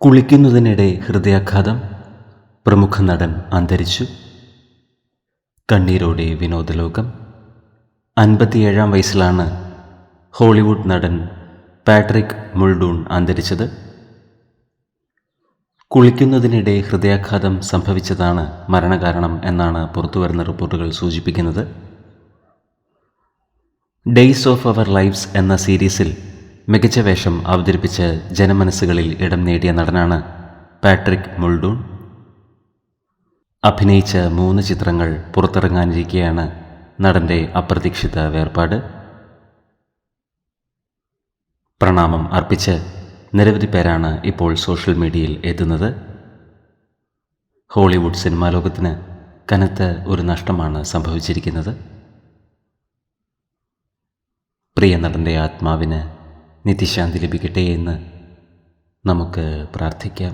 കുളിക്കുന്നതിനിടെ ഹൃദയാഘാതം, പ്രമുഖ നടൻ അന്തരിച്ചു. കണ്ണീരോടെ വിനോദലോകം. 57 വയസ്സിലാണ് ഹോളിവുഡ് നടൻ പാട്രിക് മുൾഡൂൺ അന്തരിച്ചത്. കുളിക്കുന്നതിനിടെ ഹൃദയാഘാതം സംഭവിച്ചതാണ് മരണകാരണം എന്നാണ് പുറത്തുവരുന്ന റിപ്പോർട്ടുകൾ സൂചിപ്പിക്കുന്നത്. ഡേയ്സ് ഓഫ് അവർ ലൈവ്സ് എന്ന സീരീസിൽ മികച്ച വേഷം അവതരിപ്പിച്ച് ജനമനസ്സുകളിൽ ഇടം നേടിയ നടനാണ് പാട്രിക് മുൾഡൂൺ. അഭിനയിച്ച 3 ചിത്രങ്ങൾ പുറത്തിറങ്ങാനിരിക്കെയാണ് നടൻ്റെ അപ്രതീക്ഷിത വേർപാട്. പ്രണാമം അർപ്പിച്ച് നിരവധി പേരാണ് ഇപ്പോൾ സോഷ്യൽ മീഡിയയിൽ എത്തുന്നത്. ഹോളിവുഡ് സിനിമാ ലോകത്തിന് കനത്ത ഒരു നഷ്ടമാണ് സംഭവിച്ചിരിക്കുന്നത്. പ്രിയ നടൻ്റെ ആത്മാവിന് നിത്യശാന്തി ലഭിക്കട്ടെ എന്ന് നമുക്ക് പ്രാർത്ഥിക്കാം.